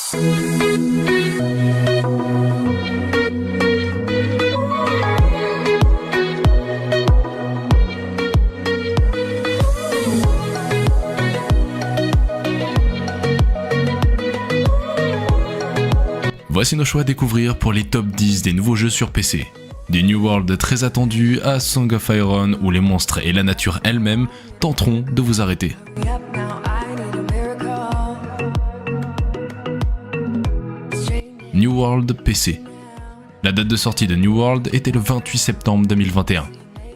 Voici nos choix à découvrir pour les top 10 des nouveaux jeux sur PC. Du New World très attendu à Song of Iron où les monstres et la nature elle-même tenteront de vous arrêter. New World PC. La date de sortie de New World était le 28 septembre 2021.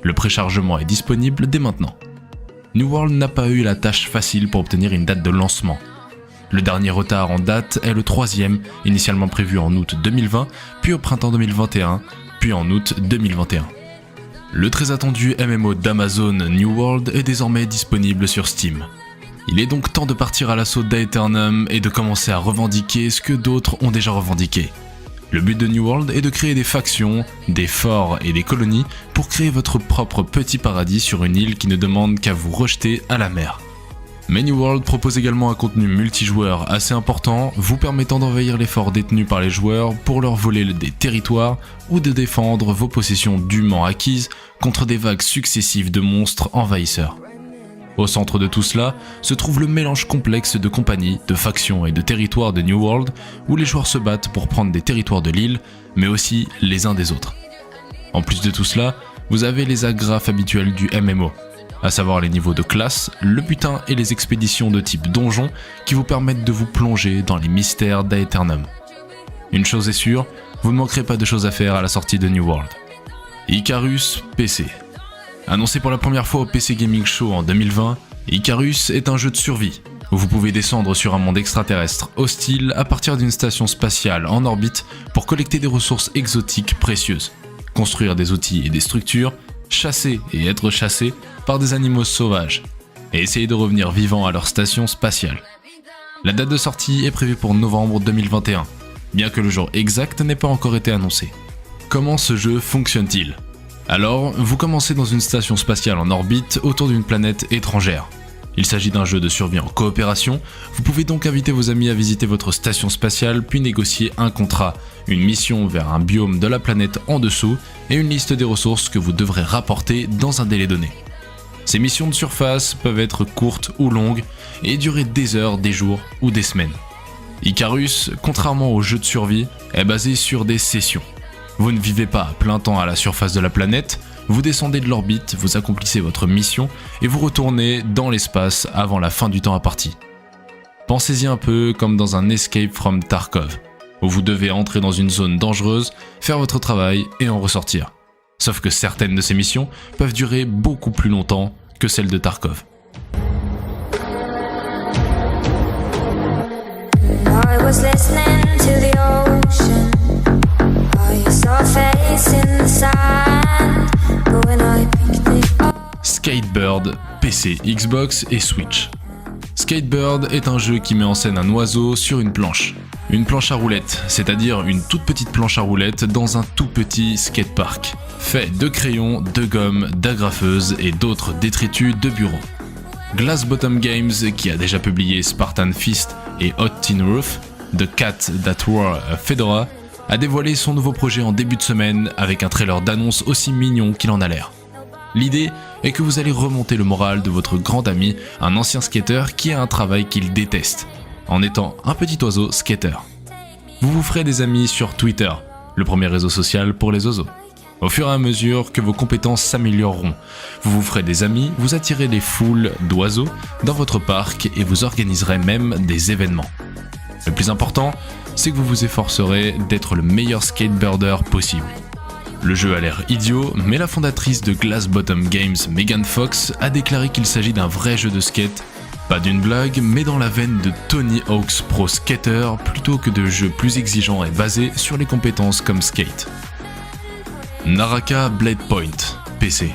Le préchargement est disponible dès maintenant. New World n'a pas eu la tâche facile pour obtenir une date de lancement. Le dernier retard en date est le 3e, initialement prévu en août 2020, puis au printemps 2021, puis en août 2021. Le très attendu MMO d'Amazon New World est désormais disponible sur Steam. Il est donc temps de partir à l'assaut d'Aeternum et de commencer à revendiquer ce que d'autres ont déjà revendiqué. Le but de New World est de créer des factions, des forts et des colonies pour créer votre propre petit paradis sur une île qui ne demande qu'à vous rejeter à la mer. Mais New World propose également un contenu multijoueur assez important, vous permettant d'envahir les forts détenus par les joueurs pour leur voler des territoires ou de défendre vos possessions dûment acquises contre des vagues successives de monstres envahisseurs. Au centre de tout cela se trouve le mélange complexe de compagnies, de factions et de territoires de New World où les joueurs se battent pour prendre des territoires de l'île, mais aussi les uns des autres. En plus de tout cela, vous avez les agrafes habituelles du MMO, à savoir les niveaux de classe, le butin et les expéditions de type donjon qui vous permettent de vous plonger dans les mystères d'Aeternum. Une chose est sûre, vous ne manquerez pas de choses à faire à la sortie de New World. Icarus PC. Annoncé pour la première fois au PC Gaming Show en 2020, Icarus est un jeu de survie, où vous pouvez descendre sur un monde extraterrestre hostile à partir d'une station spatiale en orbite pour collecter des ressources exotiques précieuses, construire des outils et des structures, chasser et être chassé par des animaux sauvages, et essayer de revenir vivants à leur station spatiale. La date de sortie est prévue pour novembre 2021, bien que le jour exact n'ait pas encore été annoncé. Comment ce jeu fonctionne-t-il ? Alors, vous commencez dans une station spatiale en orbite autour d'une planète étrangère. Il s'agit d'un jeu de survie en coopération, vous pouvez donc inviter vos amis à visiter votre station spatiale puis négocier un contrat, une mission vers un biome de la planète en dessous et une liste des ressources que vous devrez rapporter dans un délai donné. Ces missions de surface peuvent être courtes ou longues et durer des heures, des jours ou des semaines. Icarus, contrairement aux jeux de survie, est basé sur des sessions. Vous ne vivez pas à plein temps à la surface de la planète, vous descendez de l'orbite, vous accomplissez votre mission et vous retournez dans l'espace avant la fin du temps imparti. Pensez-y un peu comme dans un Escape from Tarkov, où vous devez entrer dans une zone dangereuse, faire votre travail et en ressortir. Sauf que certaines de ces missions peuvent durer beaucoup plus longtemps que celles de Tarkov. Skatebird, PC, Xbox et Switch. Skatebird est un jeu qui met en scène un oiseau sur une planche. Une planche à roulettes, c'est-à-dire une toute petite planche à roulettes dans un tout petit skatepark, fait de crayons, de gomme, d'agrafeuses et d'autres détritus de bureau. Glass Bottom Games, qui a déjà publié Spartan Fist et Hot Tin Roof, The Cat That Wore a Fedora, a dévoilé son nouveau projet en début de semaine avec un trailer d'annonce aussi mignon qu'il en a l'air. L'idée est que vous allez remonter le moral de votre grand ami, un ancien skater qui a un travail qu'il déteste, en étant un petit oiseau skater. Vous vous ferez des amis sur Twitter, le premier réseau social pour les oiseaux. Au fur et à mesure que vos compétences s'amélioreront, vous vous ferez des amis, vous attirez des foules d'oiseaux dans votre parc et vous organiserez même des événements. Le plus important, c'est que vous vous efforcerez d'être le meilleur skateboarder possible. Le jeu a l'air idiot, mais la fondatrice de Glass Bottom Games, Megan Fox, a déclaré qu'il s'agit d'un vrai jeu de skate, pas d'une blague, mais dans la veine de Tony Hawk's Pro Skater, plutôt que de jeux plus exigeants et basés sur les compétences comme skate. Naraka Blade Point, PC.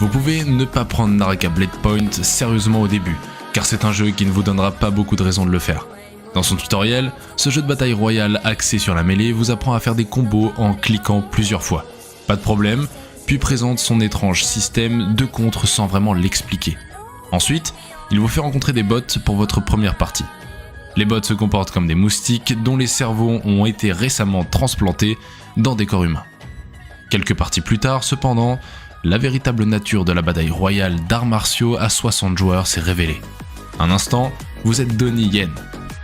Vous pouvez ne pas prendre Naraka Blade Point sérieusement au début, car c'est un jeu qui ne vous donnera pas beaucoup de raisons de le faire. Dans son tutoriel, ce jeu de bataille royale axé sur la mêlée vous apprend à faire des combos en cliquant plusieurs fois. Pas de problème, puis présente son étrange système de contre sans vraiment l'expliquer. Ensuite, il vous fait rencontrer des bots pour votre première partie. Les bots se comportent comme des moustiques dont les cerveaux ont été récemment transplantés dans des corps humains. Quelques parties plus tard, cependant, la véritable nature de la bataille royale d'arts martiaux à 60 joueurs s'est révélée. Un instant, vous êtes Donnie Yen,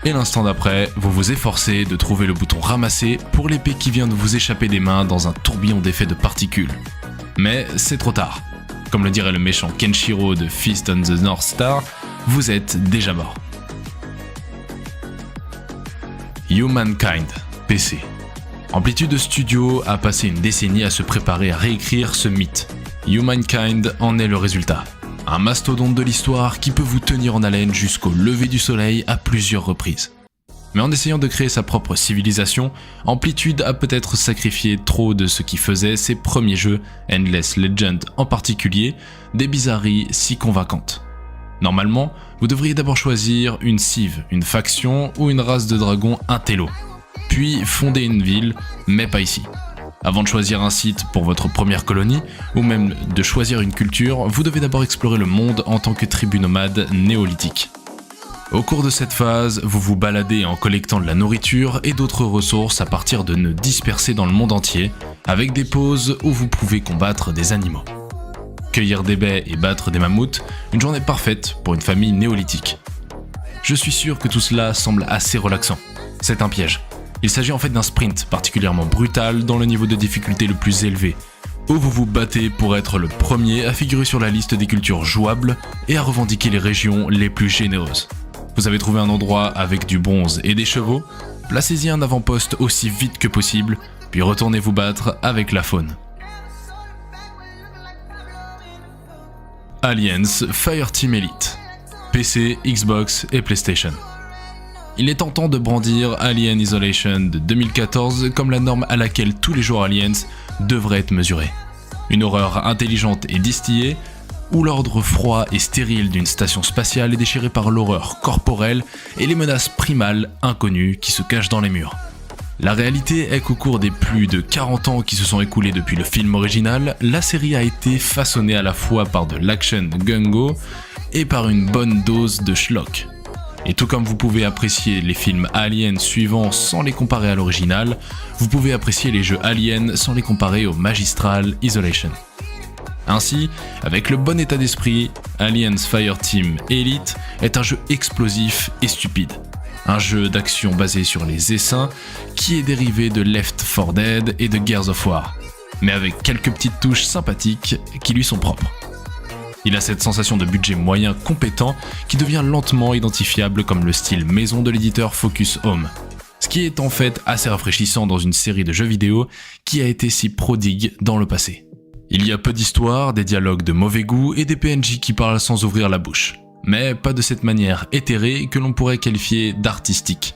et l'instant d'après, vous vous efforcez de trouver le bouton ramasser pour l'épée qui vient de vous échapper des mains dans un tourbillon d'effets de particules. Mais c'est trop tard. Comme le dirait le méchant Kenshiro de Fist on the North Star, vous êtes déjà mort. Humankind, PC. Amplitude Studio a passé une décennie à se préparer à réécrire ce mythe. Humankind en est le résultat. Un mastodonte de l'histoire qui peut vous tenir en haleine jusqu'au lever du soleil à plusieurs reprises. Mais en essayant de créer sa propre civilisation, Amplitude a peut-être sacrifié trop de ce qui faisait ses premiers jeux, Endless Legend en particulier, des bizarreries si convaincantes. Normalement, vous devriez d'abord choisir une civ, une faction ou une race de dragons intello, puis fonder une ville, mais pas ici. Avant de choisir un site pour votre première colonie, ou même de choisir une culture, vous devez d'abord explorer le monde en tant que tribu nomade néolithique. Au cours de cette phase, vous vous baladez en collectant de la nourriture et d'autres ressources à partir de nœuds dispersés dans le monde entier, avec des pauses où vous pouvez combattre des animaux. Cueillir des baies et battre des mammouths, une journée parfaite pour une famille néolithique. Je suis sûr que tout cela semble assez relaxant. C'est un piège. Il s'agit en fait d'un sprint particulièrement brutal dans le niveau de difficulté le plus élevé, où vous vous battez pour être le premier à figurer sur la liste des cultures jouables et à revendiquer les régions les plus généreuses. Vous avez trouvé un endroit avec du bronze et des chevaux, placez-y un avant-poste aussi vite que possible, puis retournez vous battre avec la faune. Aliens Fireteam Elite, PC, Xbox et PlayStation. Il est tentant de brandir Alien Isolation de 2014 comme la norme à laquelle tous les joueurs Aliens devraient être mesurés. Une horreur intelligente et distillée, où l'ordre froid et stérile d'une station spatiale est déchiré par l'horreur corporelle et les menaces primales inconnues qui se cachent dans les murs. La réalité est qu'au cours des plus de 40 ans qui se sont écoulés depuis le film original, la série a été façonnée à la fois par de l'action gung-ho et par une bonne dose de schlock. Et tout comme vous pouvez apprécier les films Aliens suivants sans les comparer à l'original, vous pouvez apprécier les jeux Aliens sans les comparer au magistral Isolation. Ainsi, avec le bon état d'esprit, Aliens Fireteam Elite est un jeu explosif et stupide. Un jeu d'action basé sur les essaims qui est dérivé de Left 4 Dead et de Gears of War, mais avec quelques petites touches sympathiques qui lui sont propres. Il a cette sensation de budget moyen compétent qui devient lentement identifiable comme le style maison de l'éditeur Focus Home, ce qui est en fait assez rafraîchissant dans une série de jeux vidéo qui a été si prodigue dans le passé. Il y a peu d'histoire, des dialogues de mauvais goût et des PNJ qui parlent sans ouvrir la bouche, mais pas de cette manière éthérée que l'on pourrait qualifier d'artistique.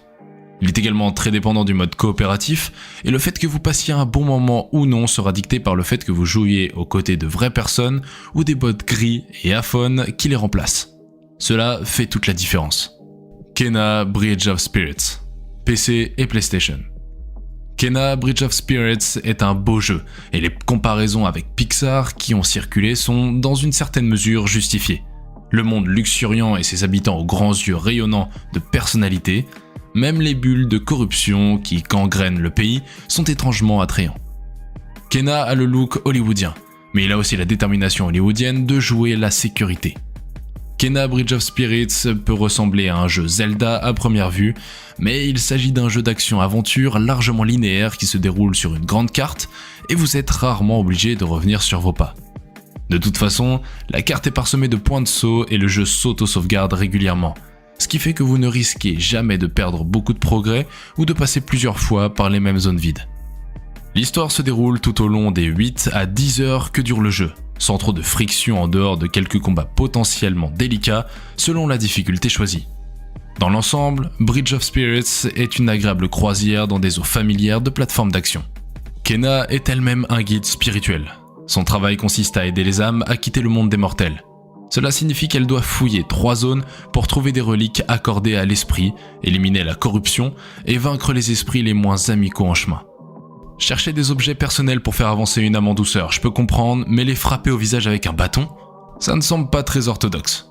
Il est également très dépendant du mode coopératif, et le fait que vous passiez un bon moment ou non sera dicté par le fait que vous jouiez aux côtés de vraies personnes ou des bots gris et aphones qui les remplacent. Cela fait toute la différence. Kena Bridge of Spirits, PC et PlayStation. Kena Bridge of Spirits est un beau jeu, et les comparaisons avec Pixar qui ont circulé sont dans une certaine mesure justifiées. Le monde luxuriant et ses habitants aux grands yeux rayonnants de personnalité, même les bulles de corruption qui gangrènent le pays sont étrangement attrayants. Kena a le look hollywoodien, mais il a aussi la détermination hollywoodienne de jouer la sécurité. Kena Bridge of Spirits peut ressembler à un jeu Zelda à première vue, mais il s'agit d'un jeu d'action-aventure largement linéaire qui se déroule sur une grande carte et vous êtes rarement obligé de revenir sur vos pas. De toute façon, la carte est parsemée de points de saut et le jeu s'auto-sauvegarde régulièrement, ce qui fait que vous ne risquez jamais de perdre beaucoup de progrès ou de passer plusieurs fois par les mêmes zones vides. L'histoire se déroule tout au long des 8 à 10 heures que dure le jeu, sans trop de friction en dehors de quelques combats potentiellement délicats selon la difficulté choisie. Dans l'ensemble, Bridge of Spirits est une agréable croisière dans des eaux familières de plateformes d'action. Kena est elle-même un guide spirituel. Son travail consiste à aider les âmes à quitter le monde des mortels. Cela signifie qu'elle doit fouiller 3 zones pour trouver des reliques accordées à l'esprit, éliminer la corruption et vaincre les esprits les moins amicaux en chemin. Chercher des objets personnels pour faire avancer une âme en douceur, je peux comprendre, mais les frapper au visage avec un bâton, ça ne semble pas très orthodoxe.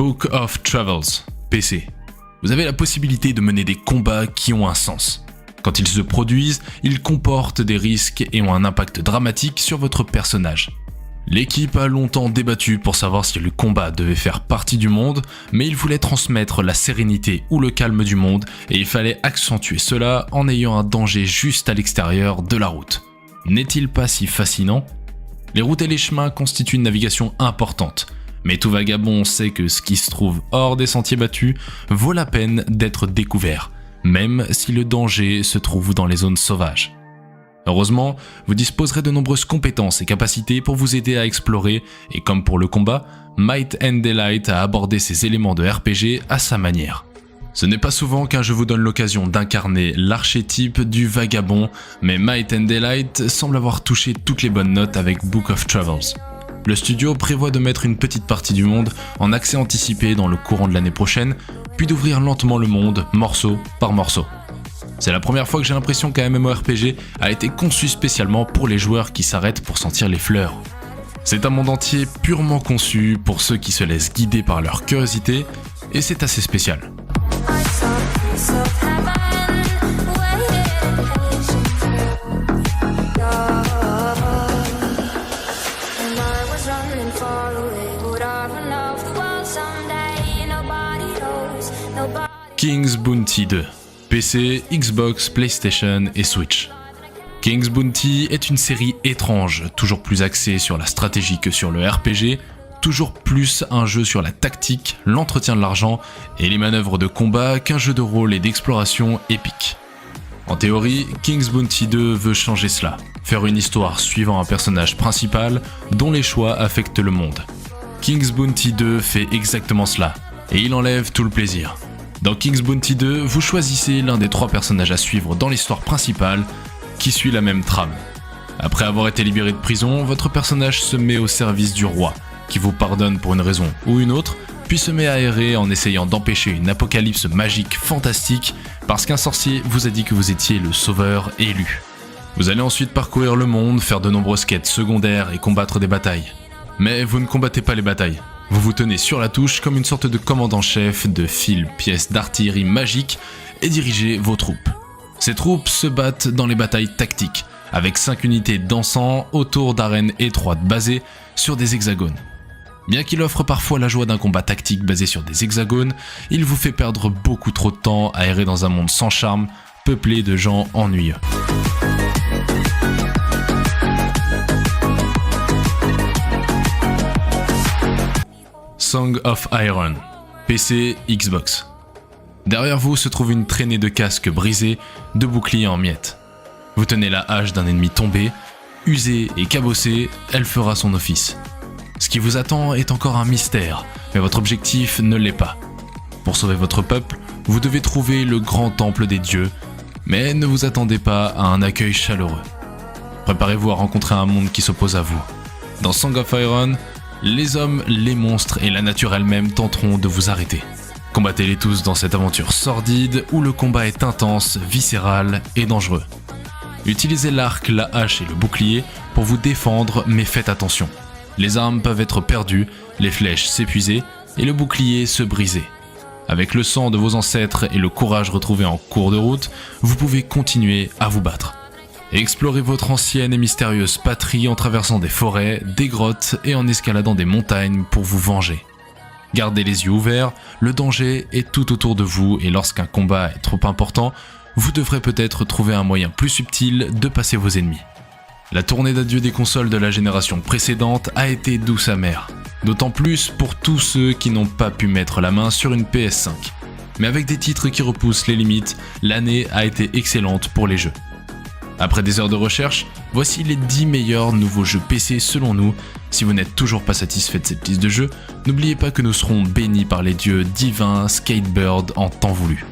Book of Travels, PC. Vous avez la possibilité de mener des combats qui ont un sens. Quand ils se produisent, ils comportent des risques et ont un impact dramatique sur votre personnage. L'équipe a longtemps débattu pour savoir si le combat devait faire partie du monde, mais il voulait transmettre la sérénité ou le calme du monde et il fallait accentuer cela en ayant un danger juste à l'extérieur de la route. N'est-il pas si fascinant ? Les routes et les chemins constituent une navigation importante, mais tout vagabond sait que ce qui se trouve hors des sentiers battus vaut la peine d'être découvert, même si le danger se trouve dans les zones sauvages. Heureusement, vous disposerez de nombreuses compétences et capacités pour vous aider à explorer, et comme pour le combat, Might and Daylight a abordé ces éléments de RPG à sa manière. Ce n'est pas souvent qu'un jeu vous donne l'occasion d'incarner l'archétype du vagabond, mais Might and Daylight semble avoir touché toutes les bonnes notes avec Book of Travels. Le studio prévoit de mettre une petite partie du monde en accès anticipé dans le courant de l'année prochaine, puis d'ouvrir lentement le monde, morceau par morceau. C'est la première fois que j'ai l'impression qu'un MMORPG a été conçu spécialement pour les joueurs qui s'arrêtent pour sentir les fleurs. C'est un monde entier purement conçu pour ceux qui se laissent guider par leur curiosité, et c'est assez spécial. King's Bounty 2, PC, Xbox, PlayStation et Switch. King's Bounty est une série étrange, toujours plus axée sur la stratégie que sur le RPG, toujours plus un jeu sur la tactique, l'entretien de l'argent et les manœuvres de combat qu'un jeu de rôle et d'exploration épique. En théorie, King's Bounty 2 veut changer cela, faire une histoire suivant un personnage principal dont les choix affectent le monde. King's Bounty 2 fait exactement cela, et il enlève tout le plaisir. Dans King's Bounty 2, vous choisissez l'un des 3 personnages à suivre dans l'histoire principale, qui suit la même trame. Après avoir été libéré de prison, votre personnage se met au service du roi, qui vous pardonne pour une raison ou une autre, puis se met à errer en essayant d'empêcher une apocalypse magique fantastique, parce qu'un sorcier vous a dit que vous étiez le sauveur élu. Vous allez ensuite parcourir le monde, faire de nombreuses quêtes secondaires et combattre des batailles. Mais vous ne combattez pas les batailles. Vous vous tenez sur la touche comme une sorte de commandant-chef de file pièces d'artillerie magique et dirigez vos troupes. Ces troupes se battent dans les batailles tactiques, avec 5 unités dansant autour d'arènes étroites basées sur des hexagones. Bien qu'il offre parfois la joie d'un combat tactique basé sur des hexagones, il vous fait perdre beaucoup trop de temps à errer dans un monde sans charme, peuplé de gens ennuyeux. Song of Iron, PC, Xbox. Derrière vous se trouve une traînée de casques brisés, de boucliers en miettes. Vous tenez la hache d'un ennemi tombé, usée et cabossée, elle fera son office. Ce qui vous attend est encore un mystère, mais votre objectif ne l'est pas. Pour sauver votre peuple, vous devez trouver le grand temple des dieux, mais ne vous attendez pas à un accueil chaleureux. Préparez-vous à rencontrer un monde qui s'oppose à vous. Dans Song of Iron, les hommes, les monstres et la nature elle-même tenteront de vous arrêter. Combattez-les tous dans cette aventure sordide où le combat est intense, viscéral et dangereux. Utilisez l'arc, la hache et le bouclier pour vous défendre, mais faites attention. Les armes peuvent être perdues, les flèches s'épuiser et le bouclier se briser. Avec le sang de vos ancêtres et le courage retrouvé en cours de route, vous pouvez continuer à vous battre. Explorez votre ancienne et mystérieuse patrie en traversant des forêts, des grottes et en escaladant des montagnes pour vous venger. Gardez les yeux ouverts, le danger est tout autour de vous et lorsqu'un combat est trop important, vous devrez peut-être trouver un moyen plus subtil de passer vos ennemis. La tournée d'adieu des consoles de la génération précédente a été douce amère, d'autant plus pour tous ceux qui n'ont pas pu mettre la main sur une PS5. Mais avec des titres qui repoussent les limites, l'année a été excellente pour les jeux. Après des heures de recherche, voici les 10 meilleurs nouveaux jeux PC selon nous. Si vous n'êtes toujours pas satisfait de cette liste de jeux, n'oubliez pas que nous serons bénis par les dieux divins Skatebird en temps voulu.